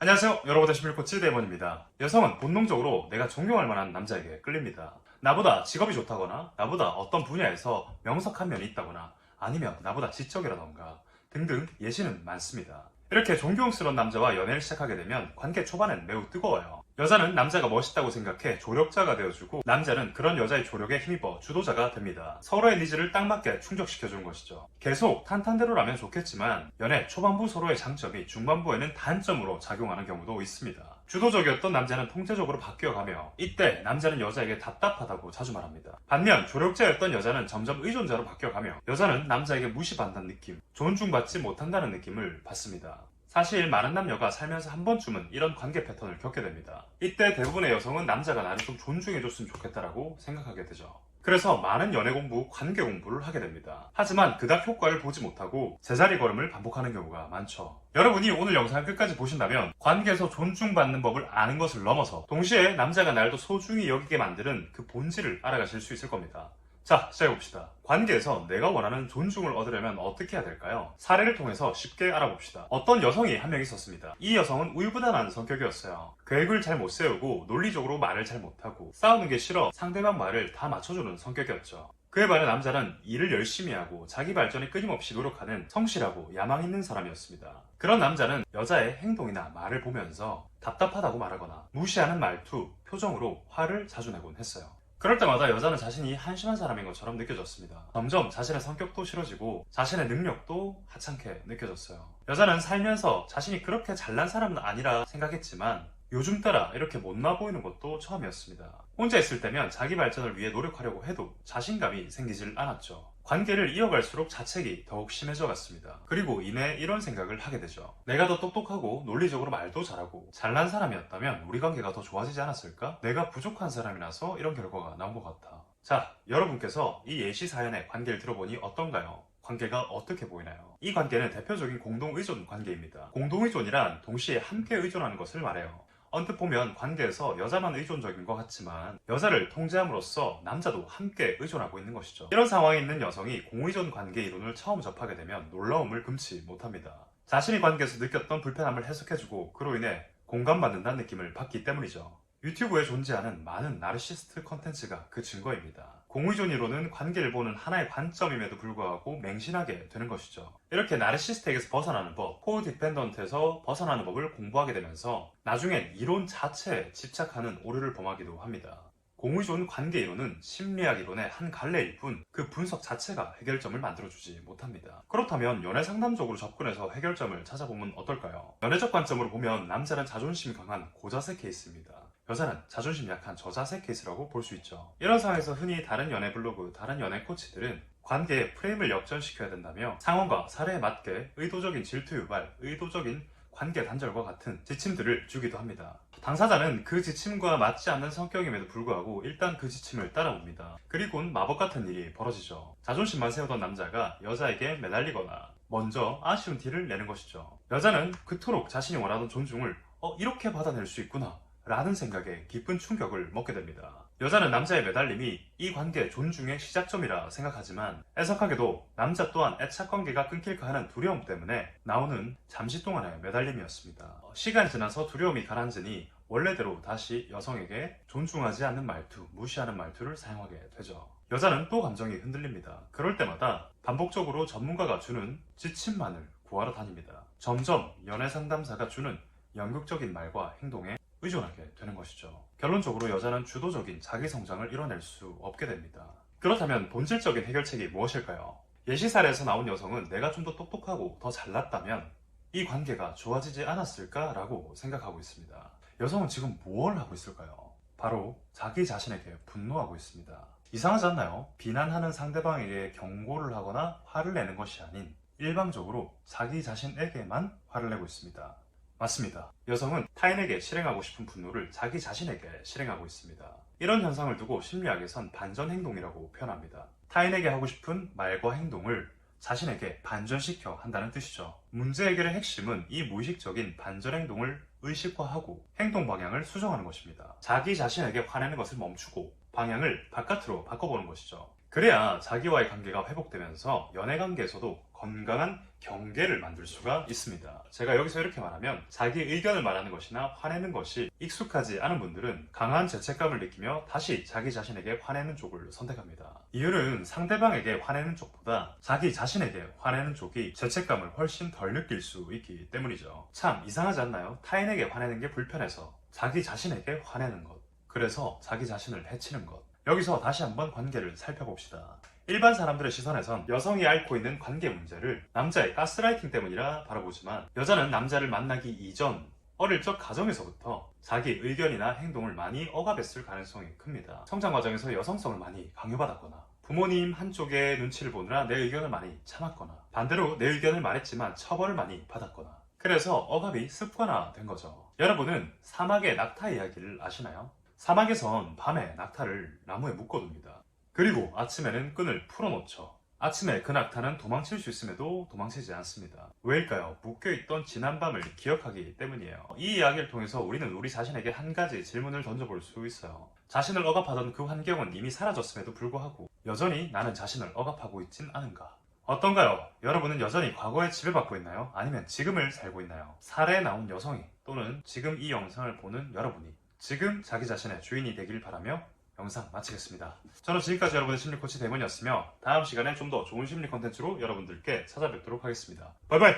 안녕하세요. 여러분의 심리코치 대원입니다. 여성은 본능적으로 내가 존경할 만한 남자에게 끌립니다. 나보다 직업이 좋다거나 나보다 어떤 분야에서 명석한 면이 있다거나 아니면 나보다 지적이라던가 등등 예시는 많습니다. 이렇게 존경스러운 남자와 연애를 시작하게 되면 관계 초반엔 매우 뜨거워요. 여자는 남자가 멋있다고 생각해 조력자가 되어주고 남자는 그런 여자의 조력에 힘입어 주도자가 됩니다. 서로의 니즈를 딱 맞게 충족시켜주는 것이죠. 계속 탄탄대로라면 좋겠지만 연애 초반부 서로의 장점이 중반부에는 단점으로 작용하는 경우도 있습니다. 주도적이었던 남자는 통제적으로 바뀌어가며 이때 남자는 여자에게 답답하다고 자주 말합니다. 반면 조력자였던 여자는 점점 의존자로 바뀌어가며 여자는 남자에게 무시받는다는 느낌, 존중받지 못한다는 느낌을 받습니다. 사실 많은 남녀가 살면서 한 번쯤은 이런 관계 패턴을 겪게 됩니다. 이때 대부분의 여성은 남자가 나를 좀 존중해줬으면 좋겠다라고 생각하게 되죠. 그래서 많은 연애 공부, 관계 공부를 하게 됩니다. 하지만 그닥 효과를 보지 못하고 제자리 걸음을 반복하는 경우가 많죠. 여러분이 오늘 영상을 끝까지 보신다면 관계에서 존중받는 법을 아는 것을 넘어서 동시에 남자가 날 더 소중히 여기게 만드는 그 본질을 알아가실 수 있을 겁니다. 자, 시작해봅시다. 관계에서 내가 원하는 존중을 얻으려면 어떻게 해야 될까요? 사례를 통해서 쉽게 알아봅시다. 어떤 여성이 한 명 있었습니다. 이 여성은 우유부단한 성격이었어요. 계획을 잘 못 세우고 논리적으로 말을 잘 못하고 싸우는 게 싫어 상대방 말을 다 맞춰주는 성격이었죠. 그에 반해 남자는 일을 열심히 하고 자기 발전에 끊임없이 노력하는 성실하고 야망 있는 사람이었습니다. 그런 남자는 여자의 행동이나 말을 보면서 답답하다고 말하거나 무시하는 말투, 표정으로 화를 자주 내곤 했어요. 그럴 때마다 여자는 자신이 한심한 사람인 것처럼 느껴졌습니다. 점점 자신의 성격도 싫어지고 자신의 능력도 하찮게 느껴졌어요. 여자는 살면서 자신이 그렇게 잘난 사람은 아니라 생각했지만 요즘 따라 이렇게 못나 보이는 것도 처음이었습니다. 혼자 있을 때면 자기 발전을 위해 노력하려고 해도 자신감이 생기질 않았죠. 관계를 이어갈수록 자책이 더욱 심해져 갔습니다. 그리고 이내 이런 생각을 하게 되죠. 내가 더 똑똑하고 논리적으로 말도 잘하고 잘난 사람이었다면 우리 관계가 더 좋아지지 않았을까? 내가 부족한 사람이라서 이런 결과가 나온 것 같아. 자, 여러분께서 이 예시 사연의 관계를 들어보니 어떤가요? 관계가 어떻게 보이나요? 이 관계는 대표적인 공동의존 관계입니다. 공동의존이란 동시에 함께 의존하는 것을 말해요. 언뜻 보면 관계에서 여자만 의존적인 것 같지만 여자를 통제함으로써 남자도 함께 의존하고 있는 것이죠. 이런 상황에 있는 여성이 공의존 관계 이론을 처음 접하게 되면 놀라움을 금치 못합니다. 자신이 관계에서 느꼈던 불편함을 해석해주고 그로 인해 공감받는다는 느낌을 받기 때문이죠. 유튜브에 존재하는 많은 나르시스트 컨텐츠가 그 증거입니다. 공의존 이론은 관계를 보는 하나의 관점임에도 불구하고 맹신하게 되는 것이죠. 이렇게 나르시스트에게서 벗어나는 법, 코디펜던트에서 벗어나는 법을 공부하게 되면서 나중엔 이론 자체에 집착하는 오류를 범하기도 합니다. 공의존 관계 이론은 심리학 이론의 한 갈래일 뿐 그 분석 자체가 해결점을 만들어주지 못합니다. 그렇다면 연애 상담적으로 접근해서 해결점을 찾아보면 어떨까요? 연애적 관점으로 보면 남자는 자존심 강한 고자세 케이스입니다. 여자는 자존심 약한 저자세 케이스라고 볼 수 있죠. 이런 상황에서 흔히 다른 연애 블로그, 다른 연애 코치들은 관계의 프레임을 역전시켜야 된다며 상황과 사례에 맞게 의도적인 질투 유발, 의도적인 관계 단절과 같은 지침들을 주기도 합니다. 당사자는 그 지침과 맞지 않는 성격임에도 불구하고 일단 그 지침을 따라옵니다. 그리고는 마법 같은 일이 벌어지죠. 자존심만 세우던 남자가 여자에게 매달리거나 먼저 아쉬운 티를 내는 것이죠. 여자는 그토록 자신이 원하던 존중을 이렇게 받아낼 수 있구나 라는 생각에 깊은 충격을 먹게 됩니다. 여자는 남자의 매달림이 이 관계의 존중의 시작점이라 생각하지만 애석하게도 남자 또한 애착관계가 끊길까 하는 두려움 때문에 나오는 잠시 동안의 매달림이었습니다. 시간이 지나서 두려움이 가라앉으니 원래대로 다시 여성에게 존중하지 않는 말투, 무시하는 말투를 사용하게 되죠. 여자는 또 감정이 흔들립니다. 그럴 때마다 반복적으로 전문가가 주는 지침만을 구하러 다닙니다. 점점 연애 상담사가 주는 연극적인 말과 행동에 의존하게 되는 것이죠. 결론적으로 여자는 주도적인 자기 성장을 이뤄낼 수 없게 됩니다. 그렇다면 본질적인 해결책이 무엇일까요? 예시 사례에서 나온 여성은 내가 좀 더 똑똑하고 더 잘났다면 이 관계가 좋아지지 않았을까라고 생각하고 있습니다. 여성은 지금 뭘 하고 있을까요? 바로 자기 자신에게 분노하고 있습니다. 이상하지 않나요? 비난하는 상대방에게 경고를 하거나 화를 내는 것이 아닌 일방적으로 자기 자신에게만 화를 내고 있습니다. 맞습니다. 여성은 타인에게 실행하고 싶은 분노를 자기 자신에게 실행하고 있습니다. 이런 현상을 두고 심리학에선 반전행동이라고 표현합니다. 타인에게 하고 싶은 말과 행동을 자신에게 반전시켜 한다는 뜻이죠. 문제 해결의 핵심은 이 무의식적인 반전행동을 의식화하고 행동 방향을 수정하는 것입니다. 자기 자신에게 화내는 것을 멈추고 방향을 바깥으로 바꿔보는 것이죠. 그래야 자기와의 관계가 회복되면서 연애 관계에서도 건강한 경계를 만들 수가 있습니다. 제가 여기서 이렇게 말하면 자기 의견을 말하는 것이나 화내는 것이 익숙하지 않은 분들은 강한 죄책감을 느끼며 다시 자기 자신에게 화내는 쪽을 선택합니다. 이유는 상대방에게 화내는 쪽보다 자기 자신에게 화내는 쪽이 죄책감을 훨씬 덜 느낄 수 있기 때문이죠. 참 이상하지 않나요? 타인에게 화내는 게 불편해서 자기 자신에게 화내는 것, 그래서 자기 자신을 해치는 것. 여기서 다시 한번 관계를 살펴봅시다. 일반 사람들의 시선에선 여성이 앓고 있는 관계 문제를 남자의 가스라이팅 때문이라 바라보지만, 여자는 남자를 만나기 이전 어릴 적 가정에서부터 자기 의견이나 행동을 많이 억압했을 가능성이 큽니다. 성장 과정에서 여성성을 많이 강요받았거나, 부모님 한쪽의 눈치를 보느라 내 의견을 많이 참았거나, 반대로 내 의견을 말했지만 처벌을 많이 받았거나, 그래서 억압이 습관화된 거죠. 여러분은 사막의 낙타 이야기를 아시나요? 사막에선 밤에 낙타를 나무에 묶어둡니다. 그리고 아침에는 끈을 풀어놓죠. 아침에 그 낙타는 도망칠 수 있음에도 도망치지 않습니다. 왜일까요? 묶여있던 지난밤을 기억하기 때문이에요. 이 이야기를 통해서 우리는 우리 자신에게 한 가지 질문을 던져볼 수 있어요. 자신을 억압하던 그 환경은 이미 사라졌음에도 불구하고 여전히 나는 자신을 억압하고 있진 않은가? 어떤가요? 여러분은 여전히 과거에 지배받고 있나요? 아니면 지금을 살고 있나요? 사례에 나온 여성이, 또는 지금 이 영상을 보는 여러분이 지금 자기 자신의 주인이 되길 바라며 영상 마치겠습니다. 저는 지금까지 여러분의 심리코치 대문이었으며, 다음 시간에 좀 더 좋은 심리 콘텐츠로 여러분들께 찾아뵙도록 하겠습니다. 바이바이!